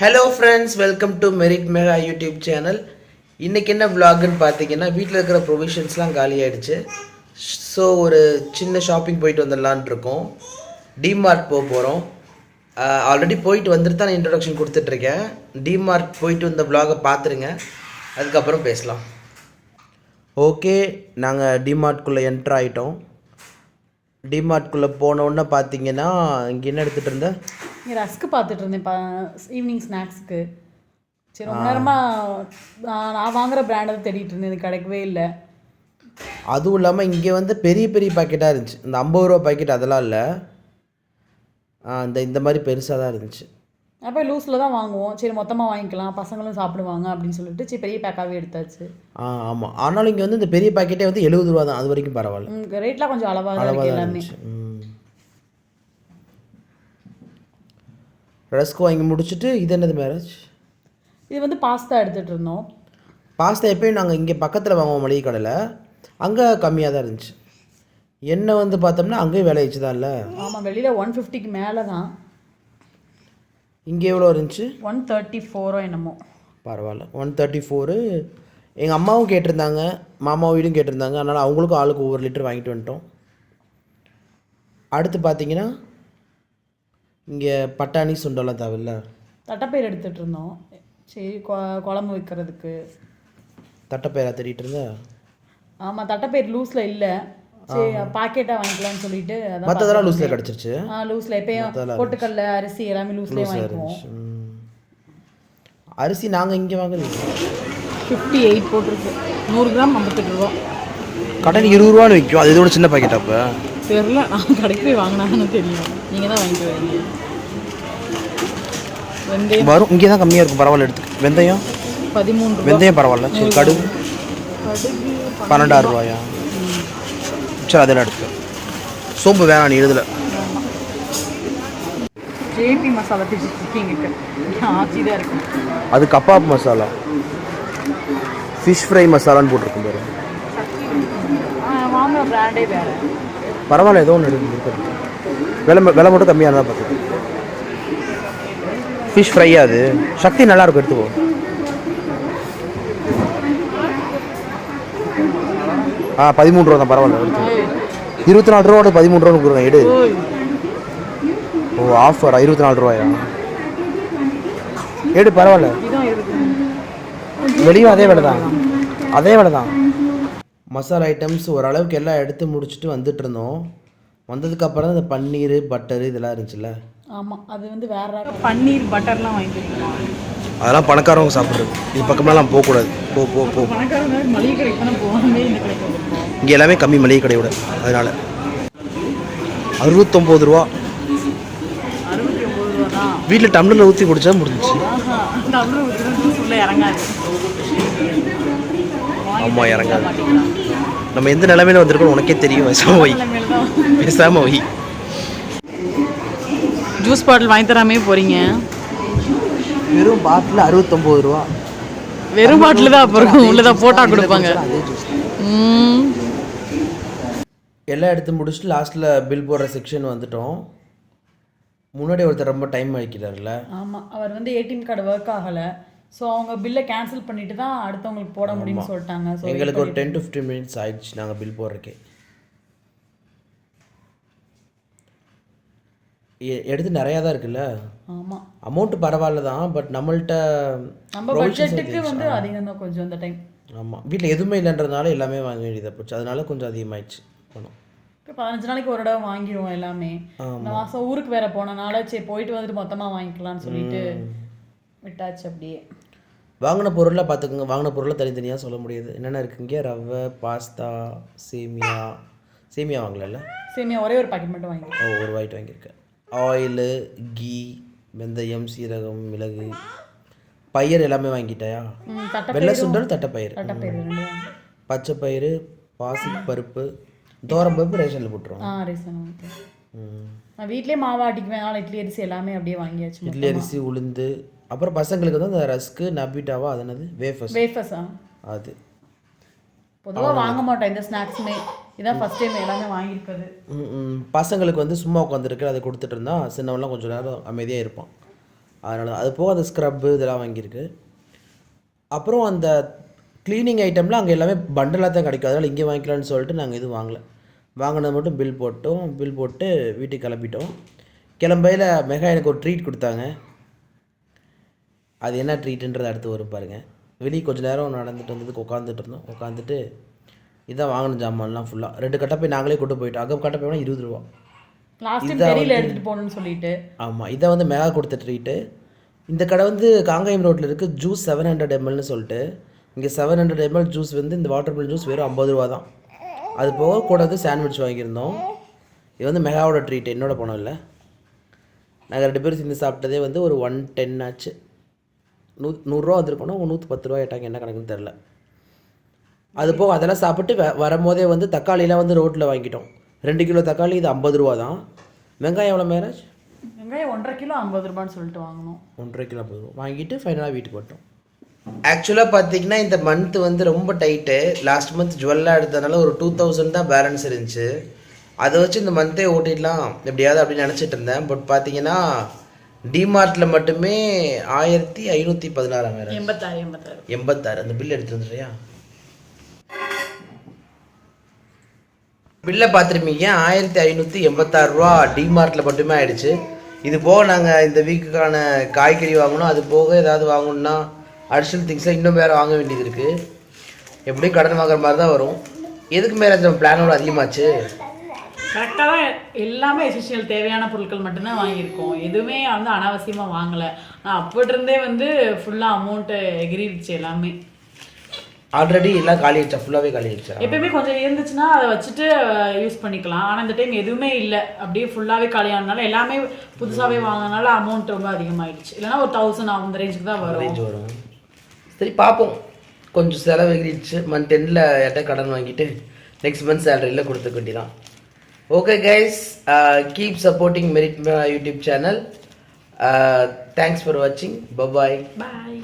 Hello friends, welcome to merit mega YouTube channel. இன்றைக்கி என்ன விலாகுன்னு பார்த்தீங்கன்னா, வீட்டில் இருக்கிற ப்ரொவிஷன்ஸ்லாம் காலி ஆகிடுச்சு. ஸோ ஒரு சின்ன ஷாப்பிங் போயிட்டு வந்துடலான் இருக்கோம். டிமார்ட் போக போகிறோம். ஆல்ரெடி போயிட்டு வந்துட்டு தான் நான் இன்ட்ரடக்ஷன் கொடுத்துட்ருக்கேன். டிமார்ட் போயிட்டு வந்த விலாகை பார்த்துருங்க, அதுக்கப்புறம் பேசலாம். ஓகே, நாங்கள் டிமார்ட்குள்ளே என்ட்ரு ஆகிட்டோம். டிமார்ட்குள்ளே போனோன்னே பார்த்தீங்கன்னா, இங்கே என்ன எடுத்துகிட்டு இருந்தேன்? இங்கே ரஸ்க்கு பார்த்துட்டு இருந்தேன் ஈவினிங் ஸ்நாக்ஸுக்கு. சரி, ரொம்ப நேரமாக நான் வாங்குகிற பிராண்டை தேடிட்டு இருந்தேன், இது கிடைக்கவே இல்லை. அதுவும் இல்லாமல் இங்கே வந்து பெரிய பெரிய பாக்கெட்டாக இருந்துச்சு. இந்த 50 ரூபா பாக்கெட் அதெல்லாம் இல்லை, இந்த மாதிரி பெருசாக தான் இருந்துச்சு. அப்போ லூஸில் தான் வாங்குவோம். சரி, மொத்தமாக வாங்கிக்கலாம், பசங்களும் சாப்பிடுவாங்க அப்படின்னு சொல்லிட்டு சரி பெரிய பேக்காகவே எடுத்தாச்சு. ஆமாம், ஆனாலும் இங்கே வந்து இந்த பெரிய பாக்கெட்டே வந்து 70 ரூபா தான். அது வரைக்கும் பரவாயில்ல. ரேட்லாம் கொஞ்சம் அளவாக தான் இருக்குது எல்லாமே. ரஸ்க்கு வாங்கி முடிச்சுட்டு இது என்னது மேரேஜ்? இது வந்து பாஸ்தா எடுத்துகிட்டு இருந்தோம். பாஸ்தா எப்பயும் நாங்கள் இங்கே பக்கத்தில் வாங்குவோம் மளிகை கடையில், அங்கே கம்மியாக தான் இருந்துச்சு. எண்ணெய் வந்து பார்த்தோம்னா அங்கேயும் விலை வச்சு தான் இல்லை. ஆமாம், வெளியில் 150க்கு மேலே தான். இங்கே எவ்வளோ இருந்துச்சு? 134 என்னமோ. பரவாயில்ல, 134. எங்கள் அம்மாவும் கேட்டிருந்தாங்க, மாமா வீடும் கேட்டிருந்தாங்க. அதனால் அவங்களுக்கும் ஆளுக்கு ஒவ்வொரு லிட்டர் வாங்கிட்டு வந்துட்டோம். அடுத்து பார்த்தீங்கன்னா இங்கே பட்டாணி சுண்டெல்லாம் தேவையில்ல, தட்டைப்பயிர் எடுத்துகிட்டு இருந்தோம். சரி, குழம்பு வைக்கிறதுக்கு தட்டைப்பயிரா தேடிட்டு இருந்தேன். ஆமாம், தட்டைப்பயிர் லூஸில் இல்லை, சரி பாக்கெட்டாக வாங்கிக்கலாம்னு சொல்லிட்டு. மற்றதெல்லாம் லூஸில் கிடச்சிருச்சு. லூஸில் எப்பயும் பொட்டுக்கடல அரிசி எல்லாமே லூஸ்லேயே வாங்கிக்குவோம். அரிசி நாங்கள் இங்கே வாங்கல, 58 போட்டிருக்கு. 100 கிராம் 58 ரூபா. கடையில் 20 ரூபான்னு விற்கும். அது இதோட சின்ன பாக்கெட். அப்போ தெரியல, நான் கடைக்கு போய் வாங்கினாங்கன்னு தெரியும். நீங்கள் தான் வாங்கிட்டு வரீங்க. வெந்தயம் வரும், இங்கே தான் கம்மியாக இருக்கும். பரவாயில்ல, எடுத்து. வெந்தயம் 13. வெந்தயம் பரவாயில்ல. சரி, கடுகு 12 ரூபாயா? சரி, அதெல்லாம் எடுத்து. சோம்பு வேணாம், நீ எழுதலை. ஜேபி மசாலா திச்சு குக்கிங்குக்கு ஆச்சி தான் இருக்கும். அது கபாப் மசாலா, ஃபிஷ் ஃப்ரை மசாலான்னு போட்டிருக்கும் பாரு. வாங்குற பிராண்டே வேறு. பரவாயில்ல, ஏதோ ஒன்று இருக்குது. விலை மட்டும் கம்மியாக இருந்தால் பார்த்து. ஃபிஷ் ஃப்ரையா? அது சக்தி நல்லாயிருக்கும், எடுத்துக்கோ. 13 ரூபா தான். பரவாயில்ல, எடுத்து. 24 ரூபாவோட 13 ரூபான்னு கொடுங்க, எடு. ஓ, ஆஃபர் 24 ரூபாயா? எடு, பரவாயில்ல. வெளியும் அதே விலை தான், அதே விலை தான். மசாலா ஐட்டம்ஸ் ஓரளவுக்கு எல்லாம் எடுத்து முடிச்சுட்டு வந்துட்டு இருந்தோம். வந்ததுக்கப்புறம் இந்த பன்னீர் பட்டரு இதெல்லாம் இருந்துச்சுல்ல. ஆமாம், அது வந்து வேறு பன்னீர் பட்டர்லாம் வாங்கிக்கலாம். அதெல்லாம் பணக்காரவங்க சாப்பிட்றது. இது பக்கமெல்லாம் போகக்கூடாது. போ பணக்காரங்க மளிகை கடைக்கு தானே போகாமே, இந்த கடைக்கு வந்துருக்கோம். இங்கே எல்லாமே கம்மி மளிகை கடையோட. அதனால் 69 ரூபா. 69 ரூபா தான். வீட்டில் டம்ளரில் ஊற்றி குடிச்சா முடிஞ்சிச்சு. டம்ளர் ஊற்றி சொல்ல இறங்காது. ஆமாம், இறங்காது. நம்ம எந்த நிலைமையில வந்திருக்கோம் உனக்கே தெரியும். பேசாம வை. ஜூஸ் பாட்டில் வாங்கி தராமே போகிறீங்க. வெறும் பாட்டில் 69 ரூபா. வெறும் பாட்டில் தான், அப்புறம் உள்ளதான் போட்டா கொடுப்பாங்க. எல்லாம் எடுத்து முடிச்சுட்டு லாஸ்ட்டில் பில் போடுற செக்ஷன் வந்துட்டோம். முன்னாடி ஒருத்தர் ரொம்ப டைம் ஆகிக்கிறார்ல. ஆமாம், அவர் வந்து ஏடிஎம் கார்டு ஒர்க் ஆகலை. ஸோ அவங்க பில்லை கேன்சல் பண்ணிட்டு தான் அடுத்தவங்களுக்கு போட முடியும்னு சொல்லிட்டாங்க. ஸோ எங்களுக்கு ஒரு 10 to 15 minutes ஆயிடுச்சு நாங்கள் பில் போடுறதுக்கே. எடுத்து நிறையா தான் இருக்குல்ல. ஆமாம், அமௌண்ட்டு பரவாயில்ல தான், பட் நம்ம பட்ஜெட்டுக்கு வந்து அதிகம் தான் கொஞ்சம் அந்த டைம். ஆமாம், வீட்டில் எதுவுமே இல்லைன்றதுனால எல்லாமே வாங்க வேண்டியதாக போச்சு. அதனால கொஞ்சம் அதிகமாகிடுச்சு பணம். 15 நாளைக்கு ஒரு தடவை வாங்கிடுவோம் எல்லாமே. இந்த மாதம் ஊருக்கு வேறு போனனால சரி போயிட்டு வந்துட்டு மொத்தமாக வாங்கிக்கலாம்னு சொல்லிட்டு விட்டாச்சு. அப்படியே வாங்கின பொருளாக பார்த்துக்குங்க. வாங்கின பொருளை தனித்தனியாக சொல்ல முடியாது. என்னென்ன இருக்குங்க? ரவை, பாஸ்தா, சேமியா வாங்கல. சேமியா ஒரே ஒரு பாக்கெட் மட்டும் வாங்கி ஒரு வாய்ட்டு வாங்கியிருக்கேன். ஆயிலு, கீ, வெந்தயம், சீரகம், மிளகு, பயிர் எல்லாமே வாங்கிட்டாயா? வெள்ளை சுண்டல், தட்டைப்பயிறு, பச்சை பயிறு, பாசி பருப்பு, தோரம்பருப்பு ரேஷனில் போட்டுருவோம். நான் வீட்லேயே மாவாட்டிக்குவேன். அதனால் இட்லி அரிசி எல்லாமே அப்படியே வாங்கியாச்சு. இட்லி அரிசி, உளுந்து, அப்புறம் பசங்களுக்கு வந்து அந்த ரஸ்க்கு, நபிட்டாவா, அது என்னது, வேஃபர்ஸா, அது பொதுவாக வாங்க மாட்டோம் இந்த ஸ்நாக்ஸுமே. இதான் ஃபஸ்ட் டைம் எல்லாமே வாங்கியிருக்குது. பசங்களுக்கு வந்து சும்மா உட்காந்துருக்கு, அதை கொடுத்துட்டு இருந்தால் சின்னவெல்லாம் கொஞ்சம் நேரம் அமைதியாக இருப்பான். அதனால அது போக அந்த ஸ்க்ரப்பு இதெல்லாம் வாங்கியிருக்கு. அப்புறம் அந்த க்ளீனிங் ஐட்டம்லாம் அங்கே எல்லாமே பண்டலாக தான் கிடைக்கும். அதனால் இங்கே வாங்கிக்கலாம்னு சொல்லிட்டு நாங்கள் எதுவும் வாங்கலை. வாங்கினது மட்டும் பில் போட்டோம். பில் போட்டு வீட்டுக்கு கிளம்பிட்டோம். கிளம்பையில் மெகா எனக்கு ஒரு ட்ரீட் கொடுத்தாங்க. அது என்ன ட்ரீட்டுன்றது அடுத்து வரும் பாருங்கள். வெளியே கொஞ்சம் நேரம் நடந்துட்டு வந்ததுக்கு உட்காந்துட்டு இருந்தோம். உட்காந்துட்டு இதான் வாங்கின ஜாமான்லாம் ஃபுல்லாக 2 கட்டப்பை நாங்களே கொண்டு போயிட்டோம். அங்கே கட்டப்பைனா 20 ரூபா. லாஸ்ட் டைம் தெரியல எடுத்துகிட்டு போகணுன்னு சொல்லிட்டு. ஆமாம், இதை வந்து மெகா கொடுத்த ட்ரீட்டு. இந்த கடை வந்து காங்கேயம் ரோட்டில் இருக்குது. ஜூஸ் 700 mlன்னு சொல்லிட்டு இங்கே 700 ml ஜூஸ் வந்து இந்த வாட்டர் மில் ஜூஸ் வெறும் 50 ரூபா தான். அது போக கூட வந்து சாண்ட்விச் வாங்கியிருந்தோம். இது வந்து மெகாவோட ட்ரீட், என்னோட பணம் இல்லை. நாங்கள் 2 பேரும் சேர்ந்து சாப்பிட்டதே வந்து ஒரு 110 ஆச்சு. 100 ரூபா வந்திருக்கோன்னா 110 ரூபா ஏட்டாங்க, என்ன கணக்குன்னு தெரில. அது போக அதெல்லாம் சாப்பிட்டு வரும்போதே வந்து தக்காளிலாம் வந்து ரோட்டில் வாங்கிட்டோம். 2 கிலோ தக்காளி இது 50 ரூபா தான். வெங்காயம் எவ்வளோ மேரேஜ்? வெங்காயம் 1.5 கிலோ 50 ரூபான்னு சொல்லிட்டு வாங்கினோம். 1.5 கிலோ 50 ரூபா வாங்கிட்டு ஃபைனலாக வீட்டுக்கு போட்டோம். ஆக்சுவலாக பார்த்தீங்கன்னா இந்த மந்த் வந்து ரொம்ப டைட்டு. லாஸ்ட் மந்த் ஜுவல்லாக எடுத்ததுனால ஒரு 2000 தான் பேலன்ஸ் இருந்துச்சு. அதை வச்சு இந்த மந்த்தே ஓட்டிடலாம் எப்படியாவது அப்படின்னு நினச்சிட்டு இருந்தேன். பட் பார்த்தீங்கன்னா டிமார்ட்டில் மட்டுமே 1516 86 அந்த பில் எடுத்து வந்துடுறியா? பில்லை பார்த்துருப்பீங்க. 1586 ரூபா டிமார்ட்டில் மட்டுமே ஆயிடுச்சு. இது போக நாங்கள் இந்த வீக்குக்கான காய்கறி வாங்கணும். அது போக ஏதாவது வாங்கணுன்னா அடிஷ்னல் திங்ஸ்லாம் இன்னும் வேறு வாங்க வேண்டியது இருக்குது. எப்படியும் கடன் வாங்குற மாதிரி தான் வரும். எதுக்கு மேலே நம்ம பிளானோட அதிகமாச்சு? கரெக்டாக தான் எல்லாமே எசென்ஷியல் தேவையான பொருட்கள் மட்டும்தான் வாங்கியிருக்கோம். எதுவுமே வந்து அனாவசியமாக வாங்கலை. ஆனால் அப்போட்டிருந்தே வந்து ஃபுல்லாக அமௌண்ட்டு எகிரிடுச்சு எல்லாமே. ஆல்ரெடி எல்லாம் காலி ஆயிடுச்சா? ஃபுல்லாகவே காலி ஆயிடுச்சா? எப்பயுமே கொஞ்சம் இருந்துச்சுன்னா அதை வச்சுட்டு யூஸ் பண்ணிக்கலாம். ஆனால் இந்த டைம் எதுவுமே இல்லை, அப்படியே ஃபுல்லாகவே காலியானதுனால எல்லாமே புதுசாகவே வாங்கினால அமௌண்ட் ரொம்ப அதிகமாகிடுச்சு. இல்லைனா ஒரு 1000 அந்த ரேஞ்சுக்கு தான் வரும். சரி பார்ப்போம். கொஞ்சம் செலவு எகிரிடுச்சு. மந்த் எண்டில் எட்ட கடன் வாங்கிட்டு நெக்ஸ்ட் மந்த் சேலரியில் கொடுத்துக்க வேண்டியதான். Okay guys, keep supporting merit mega YouTube channel. Thanks for வாட்சிங். பபாய். பாய்.